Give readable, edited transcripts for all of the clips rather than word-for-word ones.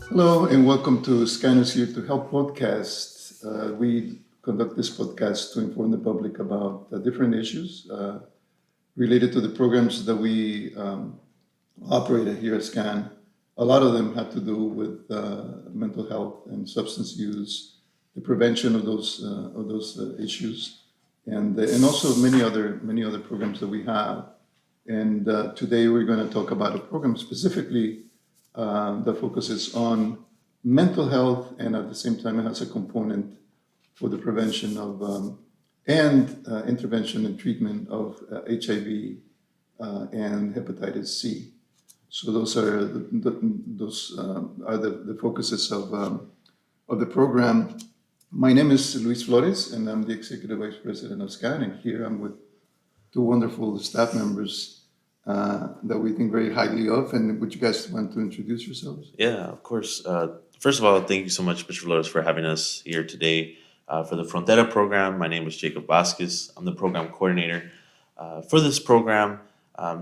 Hello and welcome to Scanners Here to Help podcast. We conduct this podcast to inform the public about different issues related to the programs that we operate here at SCAN. A lot of them have to do with mental health and substance use, the prevention of those issues, and also many other programs that we have. And today we're going to talk about a program specifically that focuses on mental health, and at the same time it has a component for the prevention of and intervention and treatment of HIV and hepatitis C. So those are the focuses of the program. My name is Luis Flores, and I'm the Executive Vice President of SCAN, and here I'm with two wonderful staff members that we think very highly of. And would you guys want to introduce yourselves? Yeah, of course. First of all, thank you so much, Mr. Flores, for having us here today for the Frontera program. My name is Jacob Vasquez. I'm the program coordinator for this program.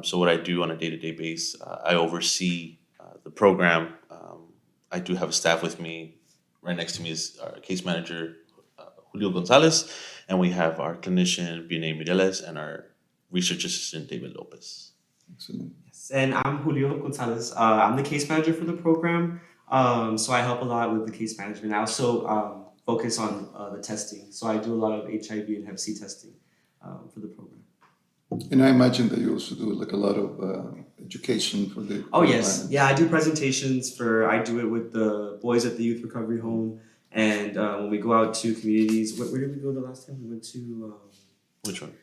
So what I do on a day-to-day basis, I oversee the program. I do have a staff with me. Right next to me is our case manager, Julio Gonzalez, and we have our clinician, Biene Mireles, and our research assistant, David Lopez. Excellent. Yes, and I'm Julio Gonzalez. I'm the case manager for the program. So I help a lot with the case management. I also focus on the testing. So I do a lot of HIV and Hep C testing for the program. And I imagine that you also do like a lot of education for the. Oh, yes. Yeah, I do presentations I do it with the boys at the Youth Recovery Home. And when we go out to communities, where did we go the last time? We went to. Which one?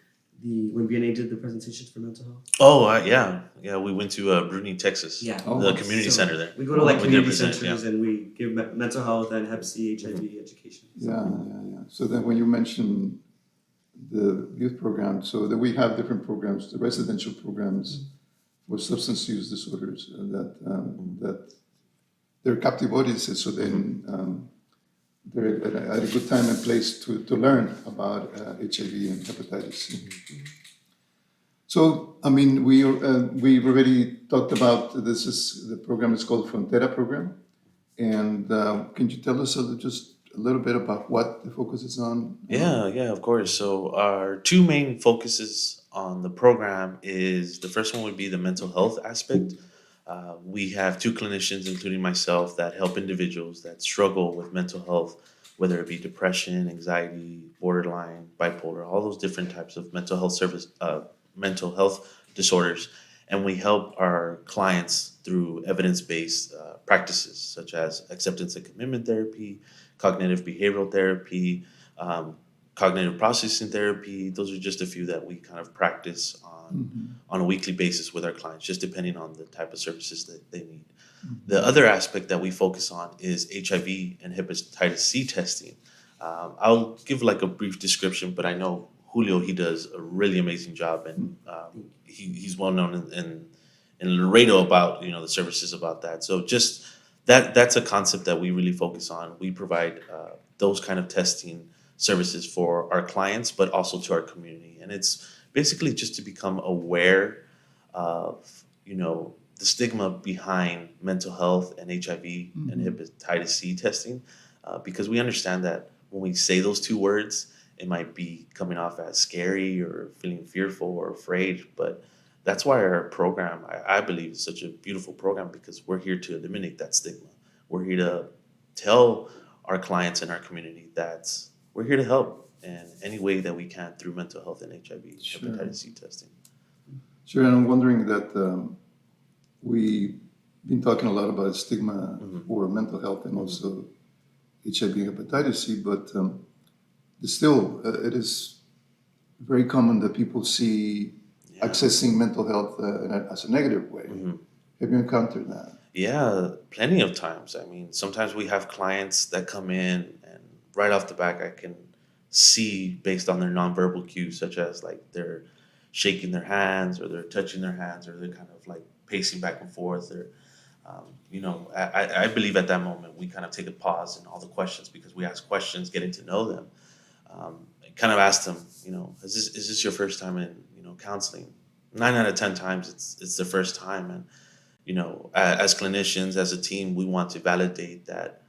When BNA did the presentations for mental health. Oh, yeah. We went to Bruni, Texas. Yeah. The community center there. We go to like We did community present, centers and we give mental health and Hep C, HIV education. Yeah. So then when you mention the youth program, so that we have different programs, the residential programs for substance use disorders that they're captive audiences, so then they're at a good time and place to learn about HIV and hepatitis C. So, I mean, we've already talked about this. The program is called Frontera program, and can you tell us just a little bit about what the focus is on? Yeah, of course. So our two main focuses on the program is the first one would be the mental health aspect. We have two clinicians, including myself, that help individuals that struggle with mental health, whether it be depression, anxiety, borderline, bipolar, all those different types of mental health disorders. And we help our clients through evidence-based practices such as acceptance and commitment therapy, cognitive behavioral therapy, cognitive processing therapy. Those are just a few that we kind of practice on a weekly basis with our clients, just depending on the type of services that they need. The other aspect that we focus on is HIV and hepatitis C testing. I'll give like a brief description, but I know Julio, he does a really amazing job, and he's well known in Laredo about the services about that. So just that's a concept that we really focus on. We provide those kind of testing services for our clients, but also to our community, and it's basically just to become aware of the stigma behind mental health and HIV and hepatitis C testing, because we understand that when we say those two words, it might be coming off as scary or feeling fearful or afraid, but That's why our program, I believe, is such a beautiful program because we're here to eliminate that stigma. We're here to tell our clients in our community that we're here to help in any way that we can through mental health and HIV, Sure. hepatitis C testing. Sure, and I'm wondering that we've been talking a lot about stigma for mental health and also HIV and hepatitis C, but still, it is very common that people see Yeah. accessing mental health as a negative way. Have you encountered that? Yeah, plenty of times. I mean, sometimes we have clients that come in and right off the back, I can see based on their nonverbal cues, such as like they're shaking their hands or they're touching their hands or they're kind of like pacing back and forth or, I believe at that moment we kind of take a pause in all the questions because we ask questions, getting to know them. I kind of ask them, is this your first time in, counseling? 9 out of 10 times it's their first time. And as clinicians, as a team, we want to validate that,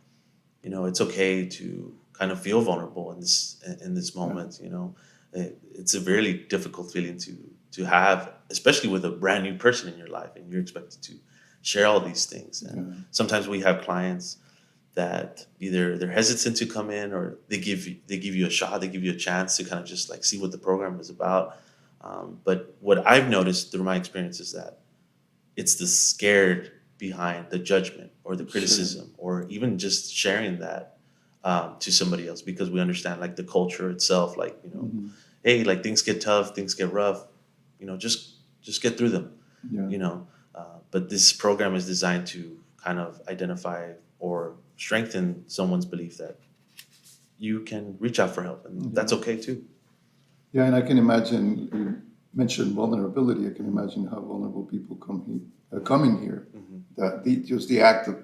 it's okay to kind of feel vulnerable in this moment. It's a really difficult feeling to have, especially with a brand new person in your life, and you're expected to share all these things. And sometimes we have clients that either they're hesitant to come in or they give you a shot, they give you a chance to kind of just like see what the program is about. But what I've noticed through my experience is that it's the scared behind the judgment or the criticism or even just sharing that to somebody else because we understand like the culture itself, like hey, like things get tough, things get rough, just get through them. Yeah. But this program is designed to kind of identify or strengthen someone's belief that you can reach out for help and that's okay too. Yeah, and I can imagine, you mentioned vulnerability, I can imagine how vulnerable people coming here, that just the act of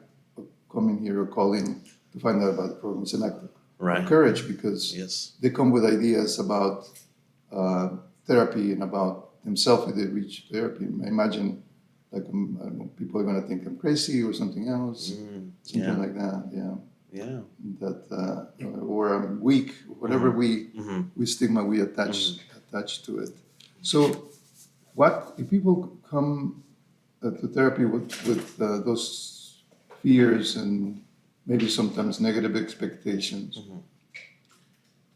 coming here or calling to find out about the program is an act Right. of courage because Yes. they come with ideas about therapy and about themselves if they reach therapy. I imagine like I don't know, people are going to think I'm crazy or something else, something like that. Yeah. That or I'm weak, whatever we stigma we attach to it. So, what if people come to therapy with those fears and maybe sometimes negative expectations?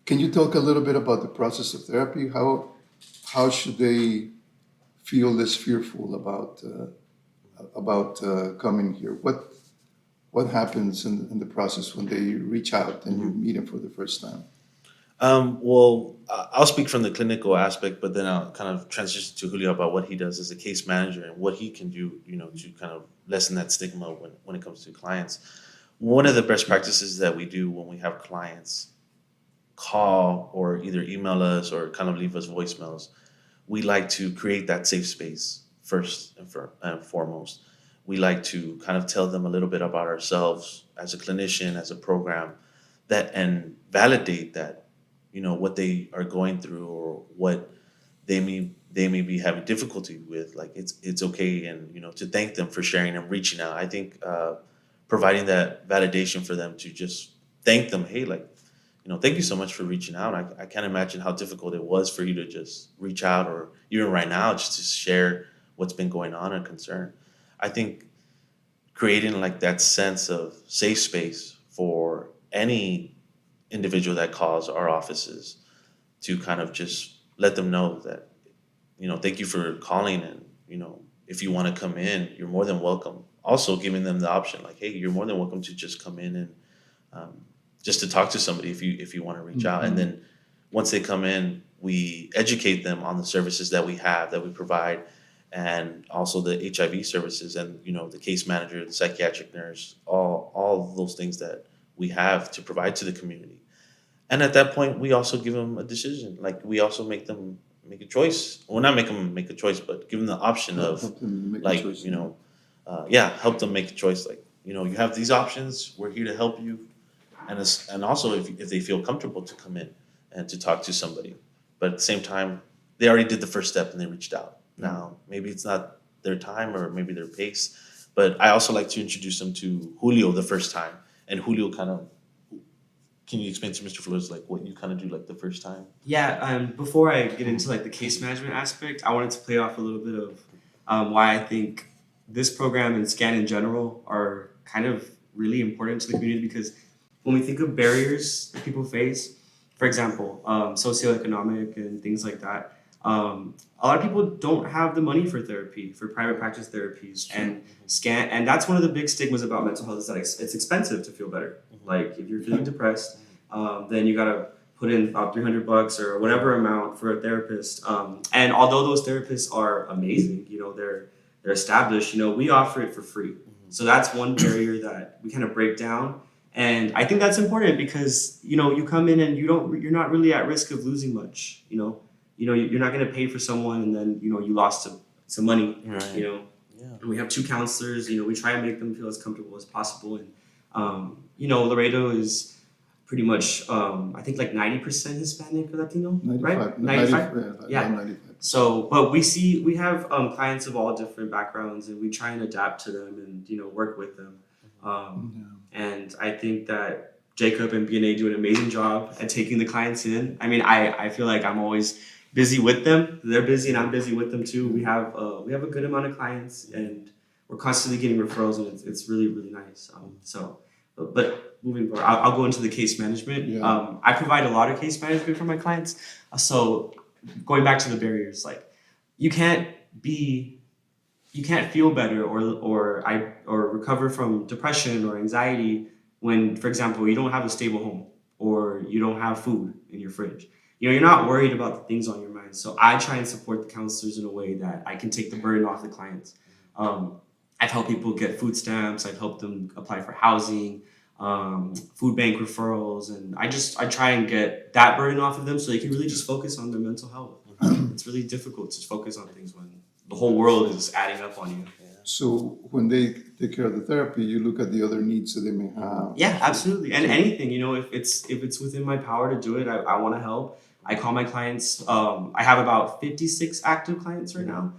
Can you talk a little bit about the process of therapy? How should they feel less fearful about coming here? What happens in the process when they reach out and you meet them for the first time? Well, I'll speak from the clinical aspect, but then I'll kind of transition to Julio about what he does as a case manager and what he can do, to kind of lessen that stigma when it comes to clients. One of the best practices that we do when we have clients call or either email us or kind of leave us voicemails, we like to create that safe space first and foremost. We like to kind of tell them a little bit about ourselves as a clinician, as a program, that and validate that, what they are going through or what they may be having difficulty with. Like it's okay, and to thank them for sharing and reaching out. I think providing that validation for them to just thank them. Hey, like thank you so much for reaching out. I can't imagine how difficult it was for you to just reach out or even right now just to share what's been going on and concern. I think creating like that sense of safe space for any individual that calls our offices to kind of just let them know that, thank you for calling and, if you want to come in, you're more than welcome. Also giving them the option like, hey, you're more than welcome to just come in and just to talk to somebody if you want to reach out. And then once they come in, we educate them on the services that we have, that we provide, and also the HIV services and the case manager, the psychiatric nurse, all of those things that we have to provide to the community. And at that point, we also give them a decision. Like we also make them make a choice. Well, not make them make a choice, but give them the option of Help them make a like choice. help them make a choice. Like you have these options. We're here to help you, and also if they feel comfortable to come in and to talk to somebody, but at the same time, they already did the first step and they reached out. Now maybe it's not their time or maybe their pace, but I also like to introduce them to Julio the first time, and Julio kind of. Can you explain to Mr. Flores like what you kind of do like the first time? Yeah, before I get into like the case management aspect, I wanted to play off a little bit of why I think this program and SCAN in general are kind of really important to the community, because when we think of barriers that people face, for example, socioeconomic and things like that, a lot of people don't have the money for therapy, for private practice therapies, and SCAN, and that's one of the big stigmas about mental health, is that it's expensive to feel better. Like if you're feeling depressed, then you gotta put in about $300 or whatever amount for a therapist. And although those therapists are amazing, they're established, we offer it for free. So that's one barrier that we kind of break down. And I think that's important because, you come in and you're not really at risk of losing much. You're not going to pay for someone and then, you lost some money, Right. Yeah. And we have 2 counselors, we try and make them feel as comfortable as possible. And, Laredo is pretty much, I think like 90% Hispanic or Latino, 95, right? 95? Yeah. 95. So, but we have clients of all different backgrounds, and we try and adapt to them and, work with them. And I think that Jacob and BNA do an amazing job at taking the clients in. I mean, I feel like I'm always busy with them. They're busy and I'm busy with them too. We have a good amount of clients, and we're constantly getting referrals, and it's really, really nice. But moving forward, I'll go into the case management. Yeah. I provide a lot of case management for my clients. So going back to the barriers, like you can't feel better or recover from depression or anxiety when, for example, you don't have a stable home or you don't have food in your fridge. You're not worried about the things on your mind. So I try and support the counselors in a way that I can take the burden off the clients. I've helped people get food stamps. I've helped them apply for housing, food bank referrals, and I try and get that burden off of them so they can really just focus on their mental health. It's really difficult to focus on things when the whole world is adding up on you. So when they take care of the therapy, you look at the other needs that they may have. Yeah, absolutely. And anything, if it's within my power to do it, I want to help. I call my clients. I have about 56 active clients right now,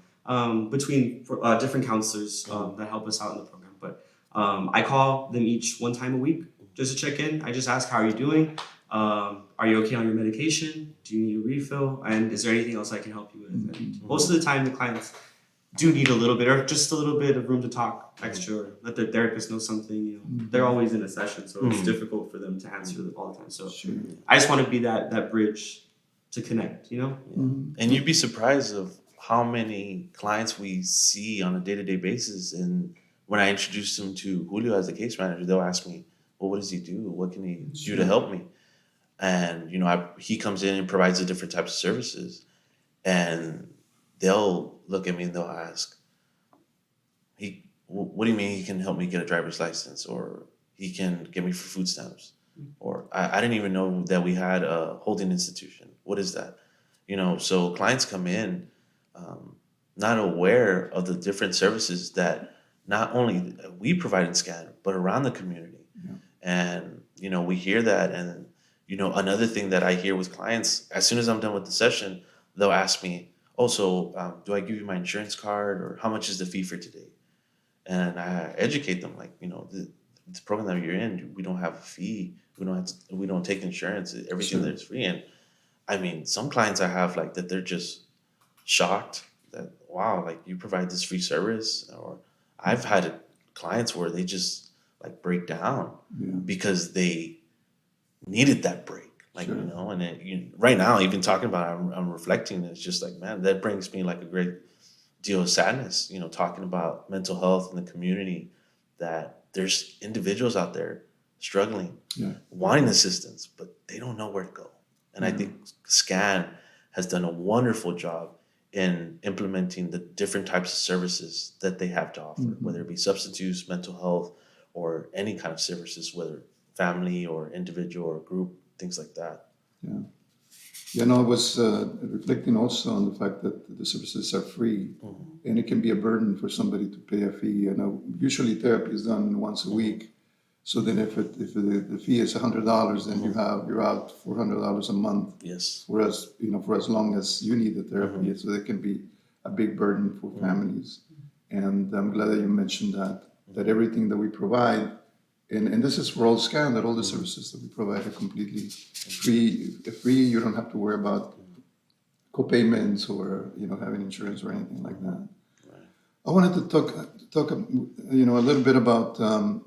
between different counselors that help us out in the program. But I call them each one time a week just to check in. I just ask, how are you doing? Are you okay on your medication? Do you need a refill? And is there anything else I can help you with? And most of the time, the clients do need a little bit, or just a little bit of room to talk extra, or let their therapist know something. They're always in a session, so it's difficult for them to answer all the time. So I just want to be that bridge to connect. And you'd be surprised of how many clients we see on a day-to-day basis. And when I introduce them to Julio as the case manager, they'll ask me, well, what does he do? What can he do to help me? And, he comes in and provides the different types of services. And they'll look at me and they'll ask, what do you mean he can help me get a driver's license? Or he can get me for food stamps? Or I didn't even know that we had a holding institution. What is that? So clients come in not aware of the different services that not only we provide in SCAN, but around the community. Yeah. And, we hear that. And, another thing that I hear with clients, as soon as I'm done with the session, they'll ask me, oh, so do I give you my insurance card, or how much is the fee for today? And I educate them, like, the program that you're in, we don't have a fee. We don't take insurance. Everything there's free. And I mean, some clients I have like that, they're just shocked that, wow, like you provide this free service. Or I've had clients where they just like break down because they needed that break. Like, and right now, even talking about it, I'm reflecting. It's just like, man, that brings me like a great deal of sadness, talking about mental health in the community, that there's individuals out there struggling, wanting assistance, but they don't know where to go. And I think SCAN has done a wonderful job in implementing the different types of services that they have to offer, whether it be substance use, mental health, or any kind of services, whether family or individual or group, things like that. Yeah, no, I was reflecting also on the fact that the services are free, and it can be a burden for somebody to pay a fee. Usually therapy is done once a week, so then if the fee is $100, then you're out $400 a month. Yes. For as long as you need the therapy, so it can be a big burden for families. And I'm glad that you mentioned that everything that we provide. And this is for all SCAN, that all the services that we provide are completely free. You don't have to worry about co-payments or having insurance or anything like that. I wanted to talk, a little bit about the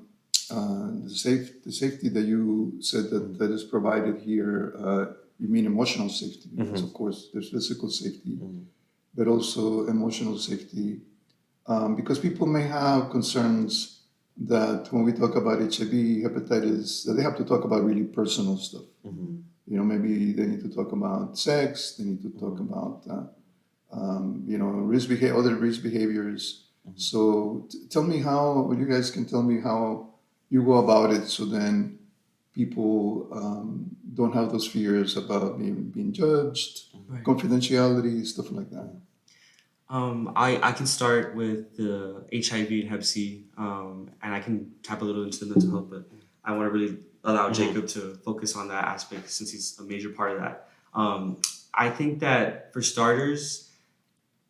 safety that you said that is provided here. You mean emotional safety, because of course there's physical safety, but also emotional safety, because people may have concerns that when we talk about HIV, hepatitis, that they have to talk about really personal stuff. Maybe they need to talk about sex, they need to talk about other risk behaviors. So tell me how, you guys can tell me how you go about it, so then people don't have those fears about being judged, Right. confidentiality, stuff like that. I can start with the HIV and Hep C, and I can tap a little into the mental health, but I want to really allow Jacob to focus on that aspect since he's a major part of that. I think that for starters,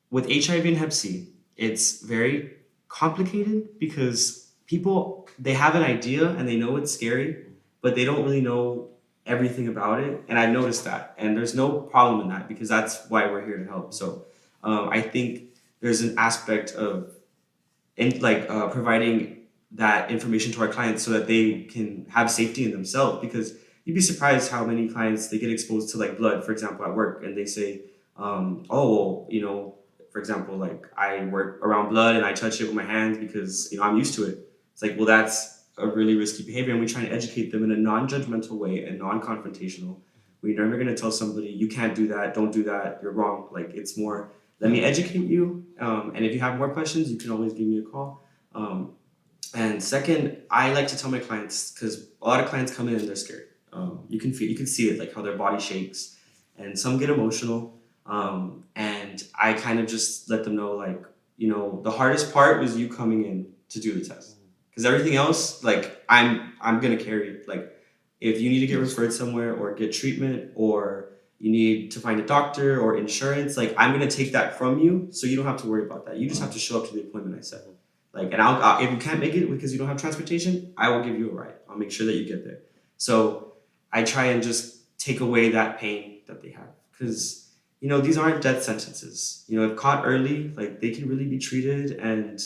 with HIV and Hep C, it's very complicated because people they have an idea and they know it's scary, but they don't really know everything about it. And I've noticed that, and there's no problem in that because that's why we're here to help. So I think there's an aspect of providing that information to our clients so that they can have safety in themselves because you'd be surprised how many clients they get exposed to like blood, for example, at work, and they say, oh, well, for example, like I work around blood and I touch it with my hands because I'm used to it. It's like, well, that's a really risky behavior, and we try to educate them in a non-judgmental way and non-confrontational. We're never going to tell somebody you can't do that, don't do that, you're wrong. Like it's more, let me educate you, and if you have more questions, you can always give me a call. And second, I like to tell my clients because a lot of clients come in and they're scared. You can see it, like how their body shakes, and some get emotional. And I kind of just let them know, like, the hardest part was you coming in to do the test, because everything else, like, I'm gonna carry it. Like, if you need to get referred somewhere or get treatment or you need to find a doctor or insurance, like I'm gonna take that from you, so you don't have to worry about that. You just have to show up to the appointment I set. Like, and if you can't make it because you don't have transportation, I will give you a ride. I'll make sure that you get there. So I try and just take away that pain that they have, because these aren't death sentences. If caught early, like they can really be treated, and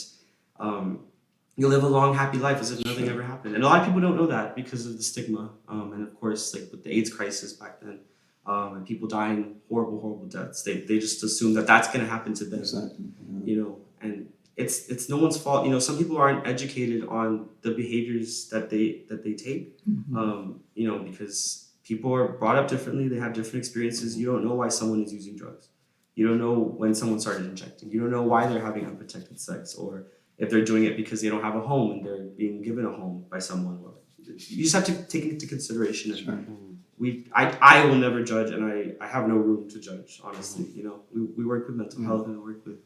you'll live a long, happy life as if nothing ever happened. And a lot of people don't know that because of the stigma, and of course, like with the AIDS crisis back then. And people dying horrible, horrible deaths. They just assume that that's going to happen to them. Exactly. And it's no one's fault. Some people aren't educated on the behaviors that they take. Because people are brought up differently. They have different experiences. You don't know why someone is using drugs. You don't know when someone started injecting. You don't know why they're having unprotected sex, or if they're doing it because they don't have a home and they're being given a home by someone. You just have to take it into consideration. Sure. I will never judge, and I have no room to judge, honestly. We work with mental health and we work with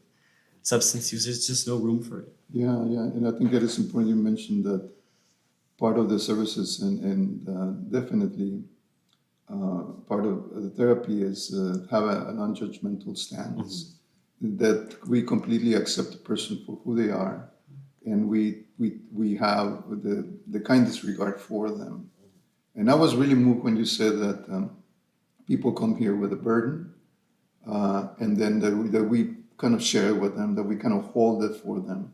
substance use. There's just no room for it. Yeah, and I think that it's important you mentioned that part of the services and definitely part of the therapy is have a non-judgmental stance, that we completely accept the person for who they are, and we have the kindest regard for them. And I was really moved when you said that people come here with a burden, and then that we kind of share with them, that we kind of hold it for them,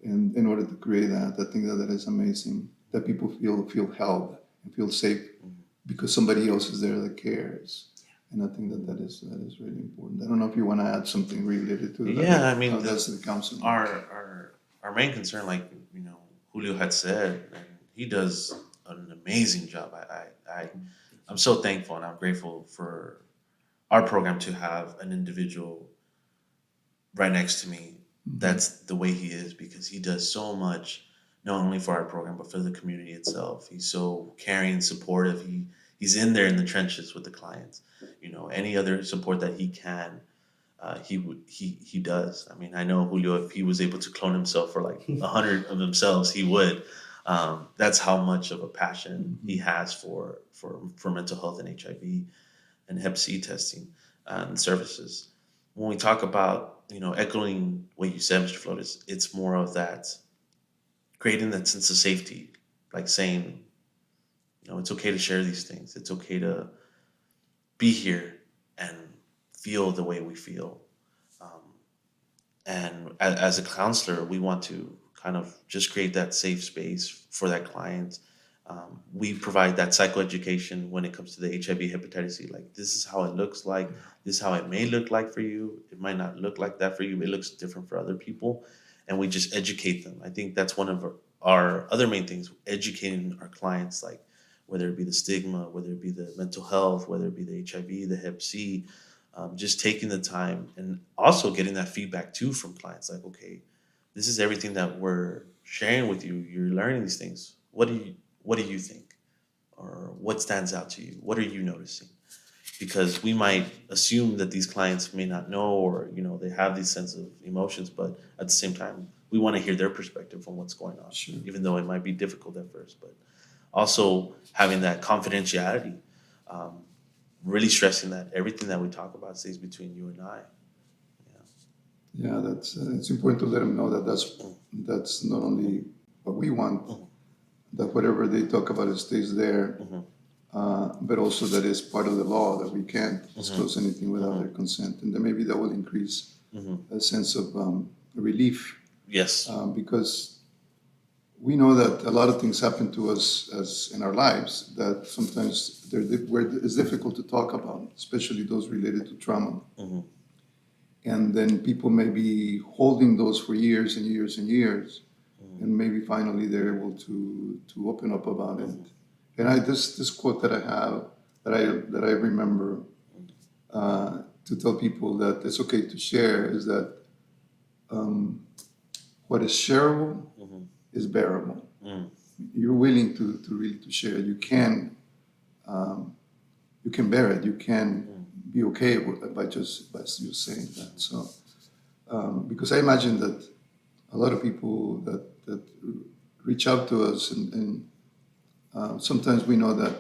and in order to create that. I think that is amazing, that people feel held and feel safe because somebody else is there that cares. And I think that is really important. I don't know if you want to add something related to that. Yeah, I mean, that's the council. Our main concern, like Julio had said, and he does an amazing job. I'm so thankful and I'm grateful for our program to have an individual right next to me that's the way he is, because he does so much, not only for our program but for the community itself. He's so caring and supportive. He's in there in the trenches with the clients. Any other support that he can, he does. I mean, I know Julio, if he was able to clone himself for like 100 of themselves, he would. That's how much of a passion he has for mental health and HIV and Hep C testing and services. When we talk about, echoing what you said, Mr. Flores, it's more of that creating that sense of safety, like saying, it's okay to share these things. It's okay to be here and feel the way we feel. Um, And as a counselor, we want to kind of just create that safe space for that client. We provide that psychoeducation when it comes to the HIV, hepatitis C. Like, this is how it looks like. This is how it may look like for you. It might not look like that for you. It looks different for other people, and we just educate them. I think that's one of our other main things: educating our clients, like whether it be the stigma, whether it be the mental health, whether it be the HIV, the Hep C, just taking the time and also getting that feedback too from clients, like, okay, this is everything that we're sharing with you. You're learning these things. What do you think? Or what stands out to you? What are you noticing? Because we might assume that these clients may not know, or they have these sense of emotions, but at the same time we want to hear their perspective on what's going on, Sure. even though it might be difficult at first. But also having that confidentiality, um, really stressing that everything that we talk about stays between you and I. Yeah, that's it's important to let them know that that's not only what we want, Mhm. that whatever they talk about it stays there, Mhm. but also that is part of the law that we can't Mhm. disclose anything without their consent, and then maybe that will increase Mhm. a sense of relief, Yes. because we know that a lot of things happen to us as in our lives that sometimes where it's difficult to talk about, especially those related to trauma. Mhm. And then people may be holding those for years and years and years, Mhm. and maybe finally they're able to open up about it. Mhm. And this quote that I have that I remember to tell people that it's okay to share is that um, what is shareable Mhm. is bearable. Mhm. You're willing to really to share. Um, you can bear it. You can Mhm. be okay by just saying that. So because I imagine that a lot of people that reach out to us, and sometimes we know that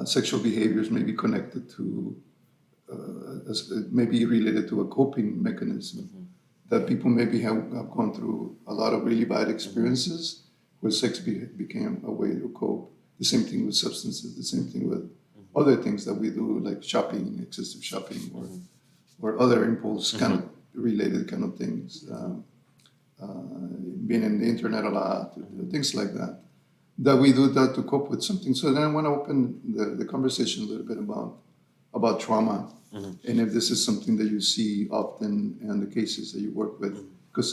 sexual behaviors may be connected to, maybe related to a coping mechanism, Mhm. that people maybe have gone through a lot of really bad Mhm. experiences where sex became a way to cope. The same thing with substances, the same thing with Mhm. other things that we do, like shopping, excessive shopping, Mhm. or other impulse kind of Mhm. related kind of things. Mhm. Being in the internet a lot, Mhm. things like that. That we do that to cope with something. So then I want to open the conversation a little bit about trauma, Mhm. and if this is something that you see often in the cases that you work with. Mhm. Because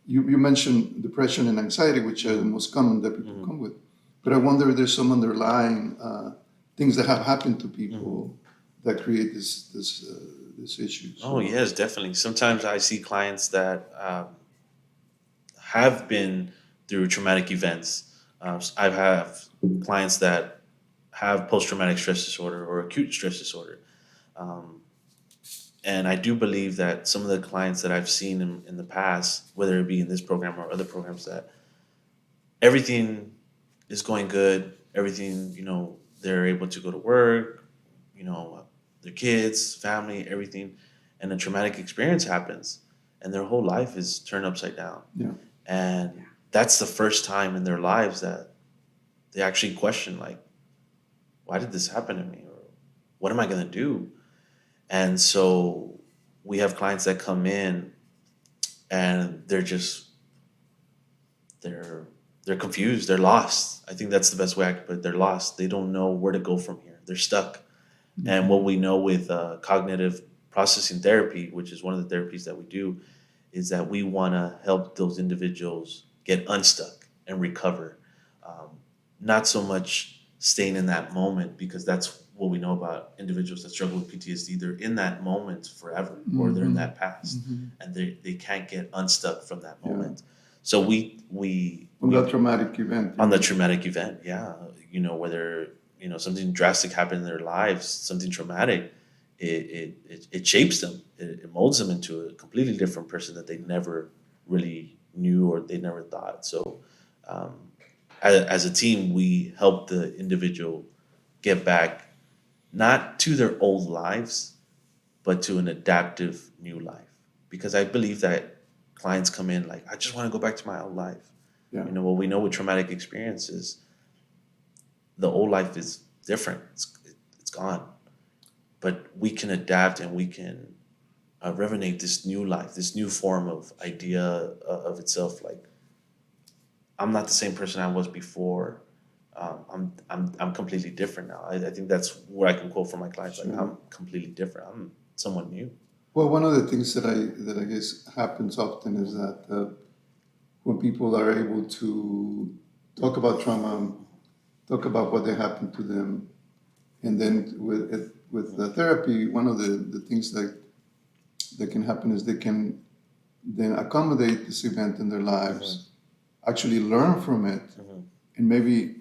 you mentioned depression and anxiety, which are the Mhm. most common that people Mhm. come with. But I wonder if there's some underlying things that have happened to Mhm. people that create this issue. Oh So yes, definitely. Sometimes I see clients that have been through traumatic events. I have clients that have post-traumatic stress disorder or acute stress disorder. Um, and I do believe that some of the clients that I've seen in the past, whether it be in this program or other programs, that everything is going good. Everything, they're able to go to work, their kids, family, everything. And a traumatic experience happens and their whole life is turned upside down. yeah, And that's the first time in their lives that they actually question, like, why did this happen to me? Or what am I going to do? And so we have clients that come in and they're they're confused, they're lost. I think that's the best way I could put it. They're lost. They don't know where to go from here. They're stuck. And what we know with cognitive processing therapy, which is one of the therapies that we do, is that we want to help those individuals get unstuck and recover. Um, Not so much staying in that moment, because that's what we know about individuals that struggle with PTSD. They're in that moment forever, or they're in hmm that past, and they can't get unstuck from that yeah. moment. So From that we traumatic event, you on the mean? traumatic event, yeah, whether something drastic happened in their lives, something traumatic, it shapes them, it molds them into a completely different person that they never really knew or they never thought. So um, as a team, we help the individual get back, not to their old lives, but to an adaptive new life. Because I believe that clients come in like, I just want to go back to my old life. Yeah, What we know with traumatic experiences, the old life is different. It's gone. But we can adapt and we can revenate this new life, this new form of idea of itself. Like, I'm not the same person I was before. I'm completely different now. I think that's what I can quote from my clients. Like, Sure. I'm completely different. I'm someone new. Well, one of the things that I guess happens often is that when people are able to talk about trauma, talk about what they happened to them, and then with the therapy, one of the things that can happen is they can then accommodate this event in their lives, actually learn from it, and maybe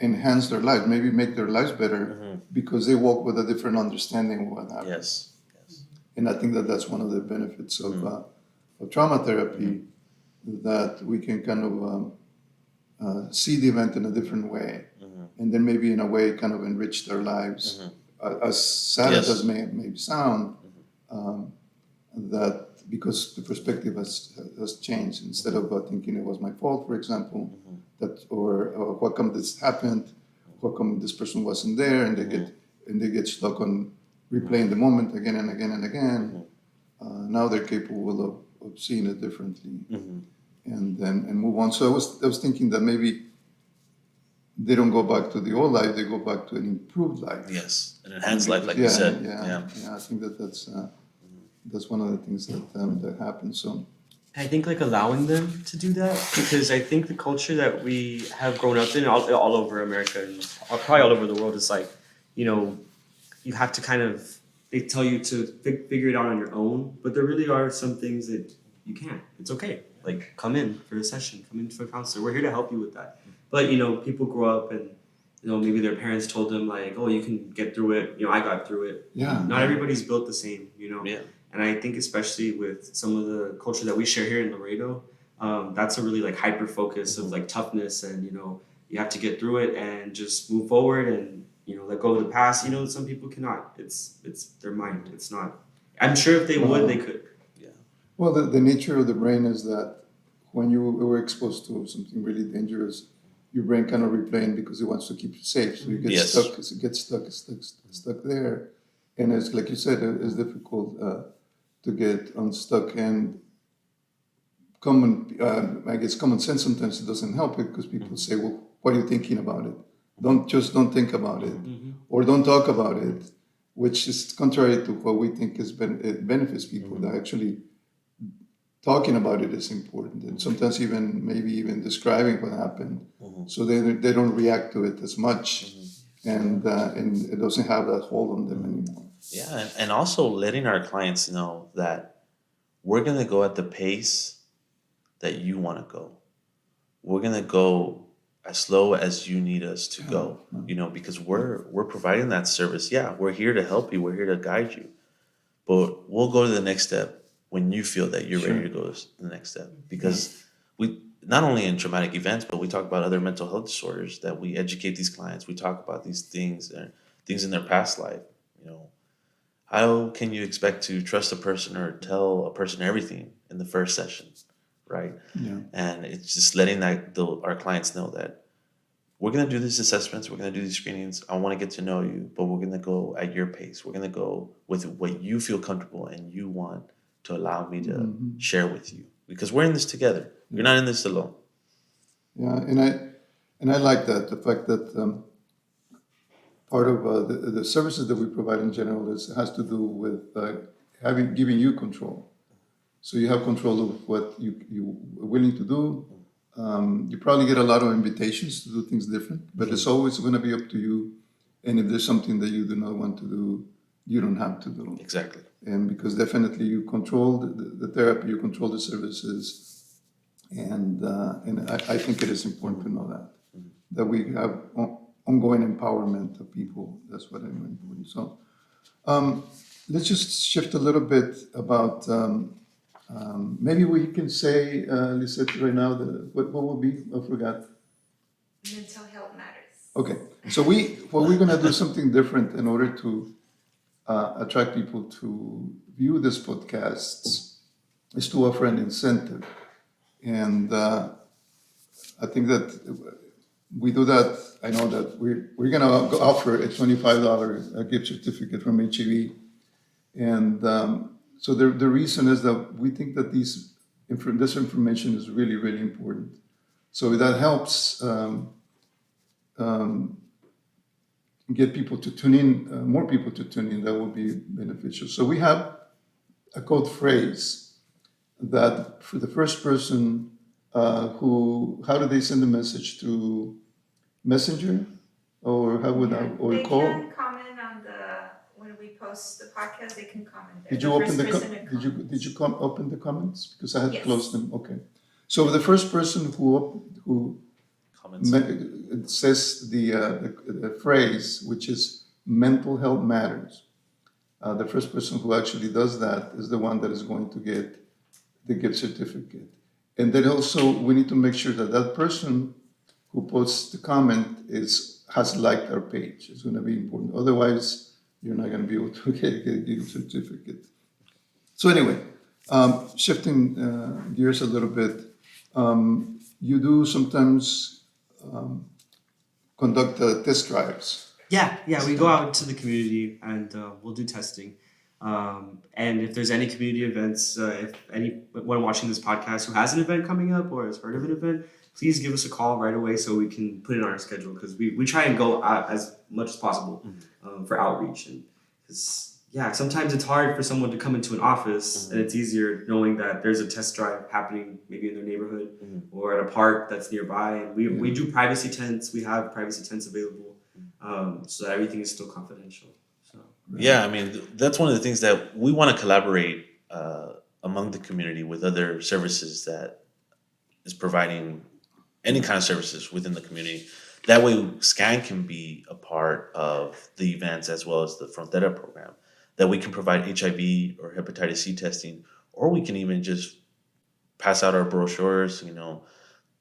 enhance their lives, maybe make their lives better because they walk with a different understanding of what happened. Yes. Yes. And I think that that's one of the benefits of trauma therapy, that we can kind of see the event in a different way, and then maybe in a way kind of enrich their lives. As sad as Yes. that may sound, that because the perspective has changed, instead of thinking it was my fault, for example, that or how come this happened, how come this person wasn't there, and they get stuck on replaying the moment again and again and again. Now they're capable of seeing it differently, and move on. So I was thinking that maybe they don't go back to the old life; they go back to an improved life. Yes. An enhanced life, like Yeah, you said. yeah. I think that's one of the things that happens. So I think like allowing them to do that, because I think the culture that we have grown up in all over America and probably all over the world is like, you have to kind of, they tell you to figure it out on your own, but there really are some things that you can't. It's okay. Like, come in for a session, come in for a counselor. We're here to help you with that. But people grow up and maybe their parents told them like, oh, you can get through it. I got through it. yeah, Not everybody's built the same. Yeah. And I think especially with some of the culture that we share here in Laredo, that's a really like hyper focus of like toughness, and you have to get through it and just move forward and let go of the past. Some people cannot. It's their mind. It's not. I'm sure if they would, they could. Yeah. Well, the nature of the brain is that when you were exposed to something really dangerous, your brain kind of replaying because it wants to keep you safe. So you get Yes. stuck. It gets stuck there, and it's like you said, it's difficult to get unstuck. And I guess common sense sometimes it doesn't help it, because people say, "Well, what are you thinking about it? Don't think about it, or don't talk about it," which is contrary to what we think it benefits people. That actually talking about it is important, and sometimes maybe even describing what happened, so they don't react to it as much, and it doesn't have that hold on them anymore. Yeah. And also letting our clients know that we're going to go at the pace that you want to go. We're going to go as slow as you need us to go, because we're providing that service. Yeah, we're here to help you. We're here to guide you. But we'll go to the next step when you feel that you're ready to go to the next step. Because we, not only in traumatic events, but we talk about other mental health disorders, that we educate these clients. We talk about these things, things in their past life. How can you expect to trust a person or tell a person everything in the first session, right? Yeah. And it's just letting our clients know that we're going to do these assessments, we're going to do these screenings. I want to get to know you, but we're going to go at your pace. We're going to go with what you feel comfortable and you want to allow me to share with you, because we're in this together. You're not in this alone. Yeah, and I like that, the fact that part of the services that we provide in general has to do with giving you control. So you have control of what you are willing to do. You probably get a lot of invitations to do things different, but it's always going to be up to you. And if there's something that you do not want to do, you don't have to do. Exactly. And because definitely you control the therapy, you control the services, and I think it is important to know that we have ongoing empowerment of people. That's what I'm important. So let's just shift a little bit about. Maybe we can say, Lisette, right now, what will be? I forgot. Mental health matters. Okay, so we're gonna do something different in order to attract people to view this podcasts, is to offer an incentive, and I think that we do that. I know that we're gonna offer a $25 gift certificate from HEB, and So the reason is that we think that this information is really, really important. So that helps get people to tune in, more people to tune in. That will be beneficial. So we have a code phrase that for the first person how do they send the message to Messenger, or how would I, or They call? can comment on when we post the podcast, they can comment there. Did you The open first the person to did you open the comments, because I had Yes. closed them? Okay. So the first person who Comments. it says the phrase, which is mental health matters. The first person who actually does that is the one that is going to get the gift certificate. And then also we need to make sure that that person who posts the comment has liked our page. It's going to be important. Otherwise, you're not going to be able to get a gift certificate. So anyway, shifting gears a little bit, you do sometimes conduct test drives. Yeah, we go out into the community and we'll do testing. And if there's any community events, if anyone watching this podcast who has an event coming up or has heard of an event, please give us a call right away so we can put it on our schedule, because we try and go out as much as possible for outreach. And because sometimes it's hard for someone to come into an office, and it's easier knowing that there's a test drive happening maybe in their neighborhood or at a park that's nearby. And we do privacy tents. We have privacy tents available. So that everything is still confidential. So Yeah, I mean, that's one of the things that we want to collaborate among the community with other services that is providing any kind of services within the community. That way, SCAN can be a part of the events as well as the Frontera program. That we can provide HIV or hepatitis C testing, or we can even just pass out our brochures,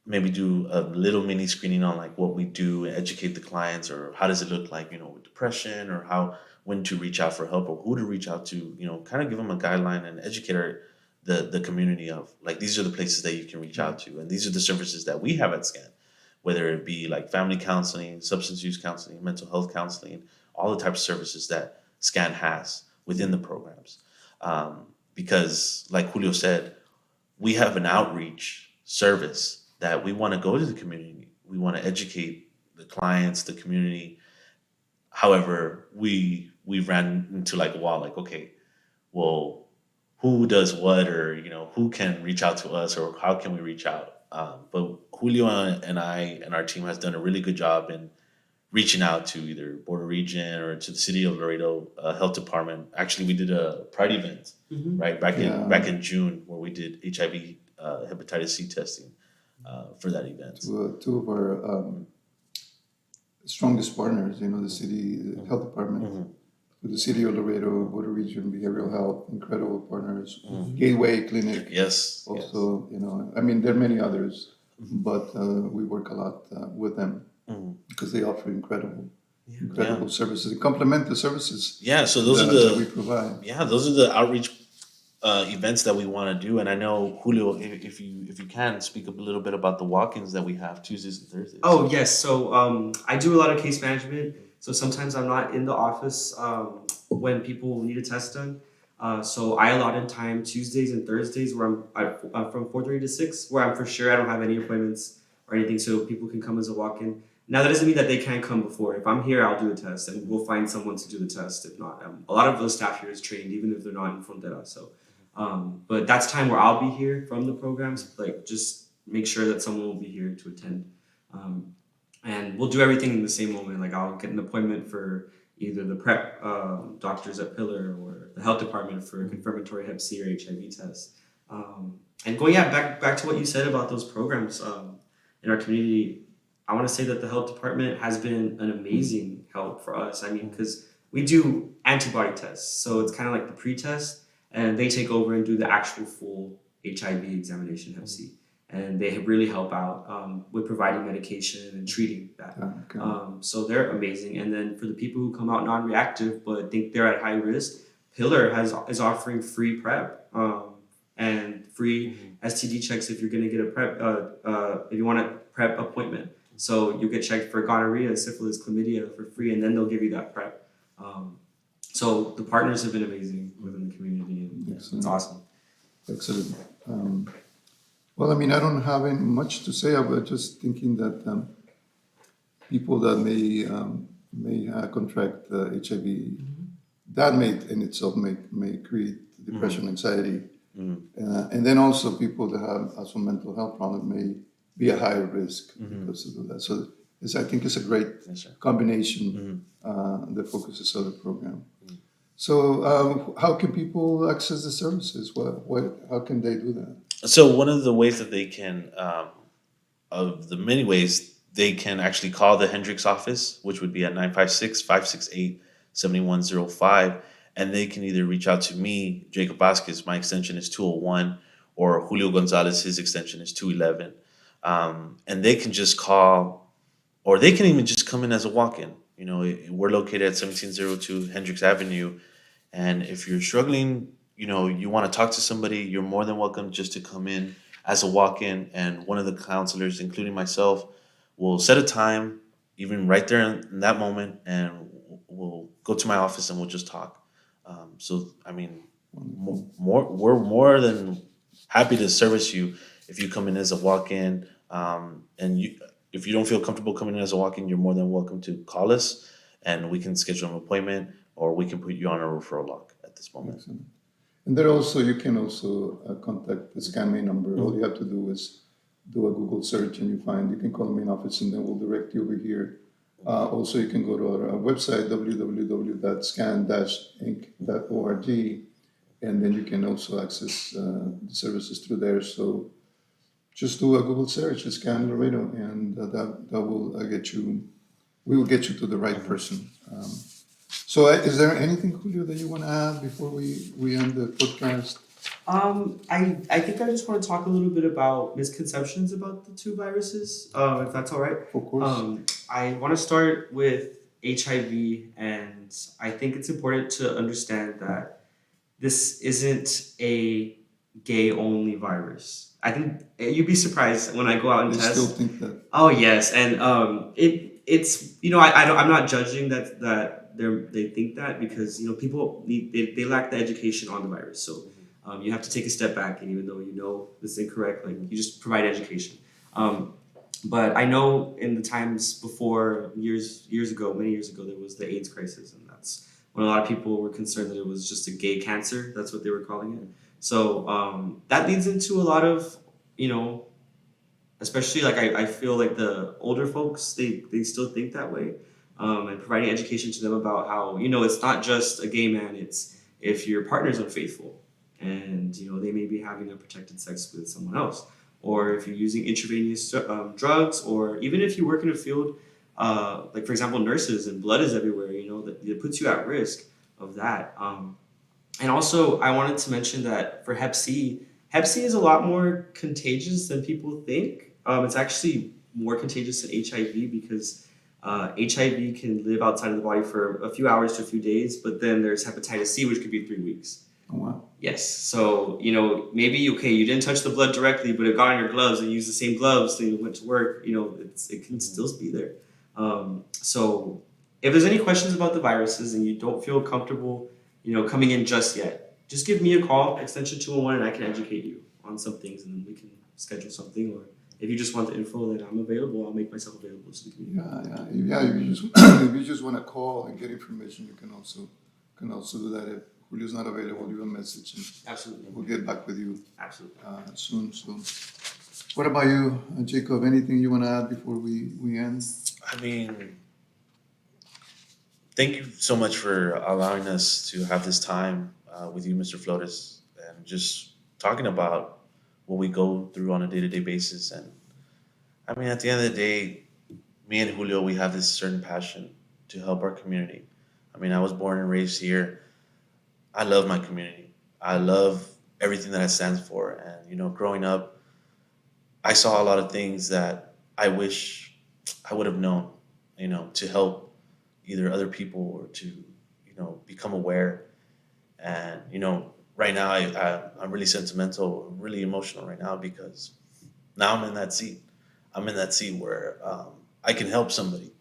maybe do a little mini screening on like what we do and educate the clients, or how does it look like, with depression, or when to reach out for help or who to reach out to, kind of give them a guideline and educate the community of like, these are the places that you can reach out to. And these are the services that we have at SCAN, whether it be like family counseling, substance use counseling, mental health counseling, all the types of services that SCAN has within the programs. Because like Julio said, we have an outreach service that we want to go to the community. We want to educate the clients, the community. However, we ran into like a wall, like, okay, well, who does what, or who can reach out to us, or how can we reach out? But Julio and I and our team has done a really good job in reaching out to either Border Region or to the City of Laredo Health Department. Actually, we did a Pride event right back in June, where we did HIV hepatitis C testing for that event. Two of our strongest partners, the city health department, with the City of Laredo, Border Region, Behavioral Health, incredible partners. Gateway Clinic, Yes. also, I mean, there are many others, but we work a lot with them because they offer incredible services. They complement the services So those that we provide. those are the outreach events that we want to do. And I know, Julio, if you can speak up a little bit about the walk-ins that we have Tuesdays and Thursdays. Oh yes, so I do a lot of case management. So sometimes I'm not in the office when people need a test done. So I allot in time Tuesdays and Thursdays where I'm from 4:30 to 6, where I'm for sure I don't have any appointments or anything, so people can come as a walk-in. Now that doesn't mean that they can't come before. If I'm here, I'll do a test, and we'll find someone to do the test. If not, a lot of the staff here is trained, even if they're not in Frontera. So, but that's time where I'll be here from the programs. Like, just make sure that someone will be here to attend. And we'll do everything in the same moment. Like, I'll get an appointment for either the prep doctors at Pillar or the health department for a confirmatory Hep C or HIV test. And going back to what you said about those programs in our community, I want to say that the health department has been an amazing help for us. I mean, because we do antibody tests, so it's kind of like the pre-test, and they take over and do the actual full HIV examination, Hep C. And they really help out with providing medication and treating that. Okay. So they're amazing. And then for the people who come out non-reactive but think they're at high risk, Pillar is offering free PrEP and free STD checks if you're going to get a PrEP, if you want a PrEP appointment. So you get checked for gonorrhea, syphilis, chlamydia for free, and then they'll give you that PrEP. So the partners have been amazing within the community, and it's Excellent. awesome. Excellent. Well, I mean, I don't have any much to say. I was just thinking that people that may contract HIV, that may in itself may create depression, anxiety, and then also people that have also mental health problems may be a higher risk because of that. So I think it's a great Yes, sir. combination that focuses on the program. So how can people access the services? How can they do that? So one of the ways that they can, of the many ways, they can actually call the Hendricks office, which would be at 956-568-7105. And they can either reach out to me, Jacob Vasquez, my extension is 201, or Julio Gonzalez, his extension is 211. And they can just call, or they can even just come in as a walk-in. We're located at 1702 Hendricks Avenue. And if you're struggling, you want to talk to somebody, you're more than welcome just to come in as a walk-in, and one of the counselors, including myself, will set a time, even right there in that moment, and we'll go to my office and we'll just talk. So, I mean, we're more than happy to service you if you come in as a walk-in. If you don't feel comfortable coming in as a walk-in, you're more than welcome to call us, and we can schedule an appointment, or we can put you on a referral log at this moment. Excellent. And there also, you can also contact the scan main number. All you have to do is do a Google search and you can call the main office and then we'll direct you over here. Also, you can go to our website, www.scan-inc.org, and then you can also access the services through there. So just do a Google search, Scan Laredo, and that will we will get you to the right person. So is there anything, Julio, that you want to add before we end the podcast? I think I just want to talk a little bit about misconceptions about the two viruses, if that's all right. Of course. I want to start with HIV, and I think it's important to understand that this isn't a gay-only virus. I think you'd be surprised when I go out and I test. still think that. Oh yes, and it's I'm not judging that they think that, because people they lack the education on the virus, so you have to take a step back, and even though this is incorrect, like, you just provide education. But I know in the times before, many years ago, there was the AIDS crisis, and that's when a lot of people were concerned that it was just a gay cancer. That's what they were calling it. So that leads into a lot of especially, like, I feel like the older folks, they still think that way, and providing education to them about how it's not just a gay man, it's if your partner's unfaithful and they may be having unprotected sex with someone else, or if you're using intravenous drugs, or even if you work in a field like, for example, nurses, and blood is everywhere, that it puts you at risk of that. And also, I wanted to mention that for Hep C is a lot more contagious than people think. It's actually more contagious than HIV, because HIV can live outside of the body for a few hours to a few days, but then there's Hepatitis C, which could be 3 weeks. Oh, wow. Yes. So, maybe, you didn't touch the blood directly, but it got on your gloves, and you used the same gloves, and you went to work, it can still be there. So if there's any questions about the viruses and you don't feel comfortable, coming in just yet, just give me a call, extension 201, and I can educate you on some things, and then we can schedule something. Or if you just want the info, then I'm available. I'll make myself available to the community. Yeah. If you just want to call and get information, you can also do that. If Julio's not available, leave a message, and Absolutely. we'll get back with you Absolutely. soon. So, what about you, Jacob? Anything you want to add before we end? I mean, thank you so much for allowing us to have this time with you, Mr. Flores, and just talking about what we go through on a day-to-day basis. And I mean, at the end of the day, me and Julio, we have this certain passion to help our community. I mean, I was born and raised here. I love my community. I love everything that it stands for. And, growing up, I saw a lot of things that I wish I would have known, to help either other people or to, become aware. And, right now I'm really sentimental, really emotional right now, because now I'm in that seat. I'm in that seat where I can help somebody.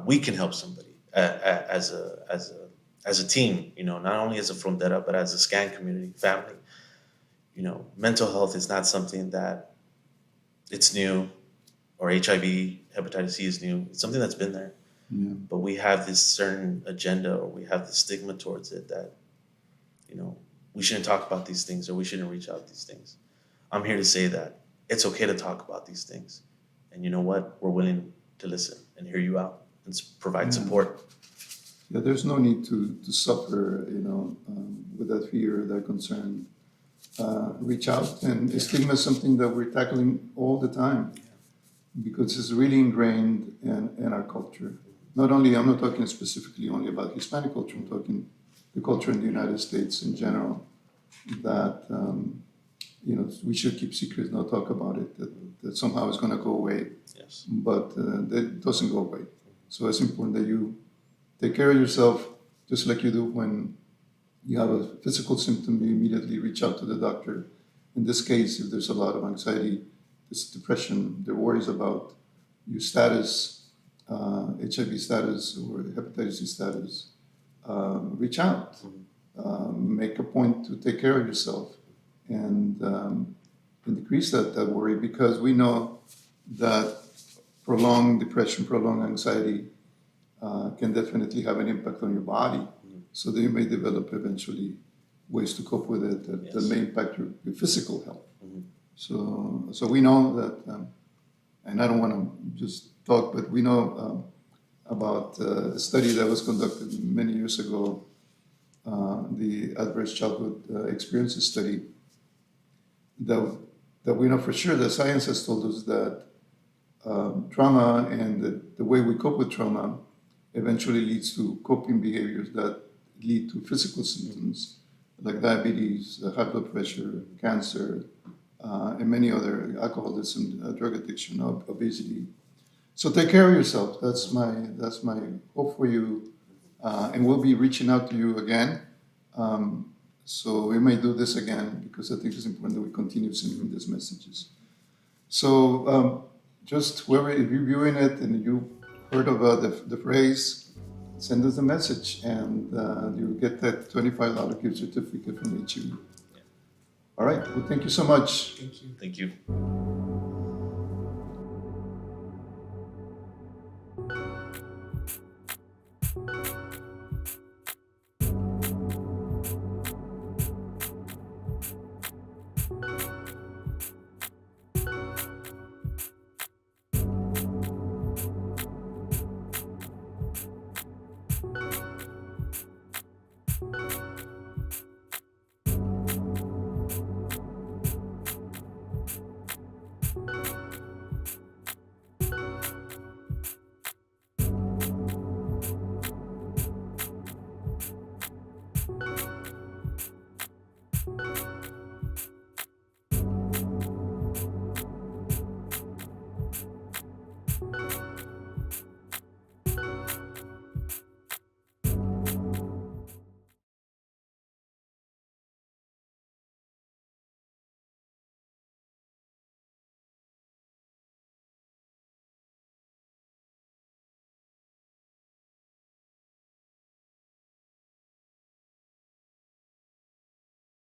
We can help somebody as a as a team, not only as a Frontera, but as a scan community family, mental health is not something that it's new, or HIV, hepatitis C is new. It's something that's been there, Yeah. but we have this certain agenda, or we have the stigma towards it that, we shouldn't talk about these things, or we shouldn't reach out these things. I'm here to say that it's okay to talk about these things. And you know what? We're willing to listen and hear you out and provide Yeah. support. Yeah, there's no need to suffer, with that fear, that concern. Reach out, and stigma is something that we're tackling all the time because it's really ingrained in our culture. Not only, I'm not talking specifically only about Hispanic culture, I'm talking the culture in the United States in general, that, we should keep secrets, not talk about it, that somehow it's going to go away, Yes. but that doesn't go away. So it's important that you take care of yourself just like you do when you have a physical symptom, you immediately reach out to the doctor. In this case, if there's a lot of anxiety, this depression, there are worries about your status, HIV status or hepatitis C status, reach out. Make a point to take care of yourself and decrease that worry, because we know that prolonged depression, prolonged anxiety can definitely have an impact on your body. So that you may develop eventually ways to cope with it that may impact your physical health. So we know that, and I don't want to just talk, but we know about a study that was conducted many years ago, the Adverse Childhood Experiences Study, that we know for sure that science has told us that trauma and the way we cope with trauma eventually leads to coping behaviors that lead to physical symptoms like diabetes, high blood pressure, cancer, and many other, alcoholism, drug addiction, obesity. So take care of yourself. That's my hope for you, and we'll be reaching out to you again. So we may do this again because I think it's important that we continue sending these messages. So just whoever, if you're viewing it and you heard about the phrase, send us a message, and you'll get that $25 gift certificate from HEB. All right. Well, thank you so much. Thank you. Thank you.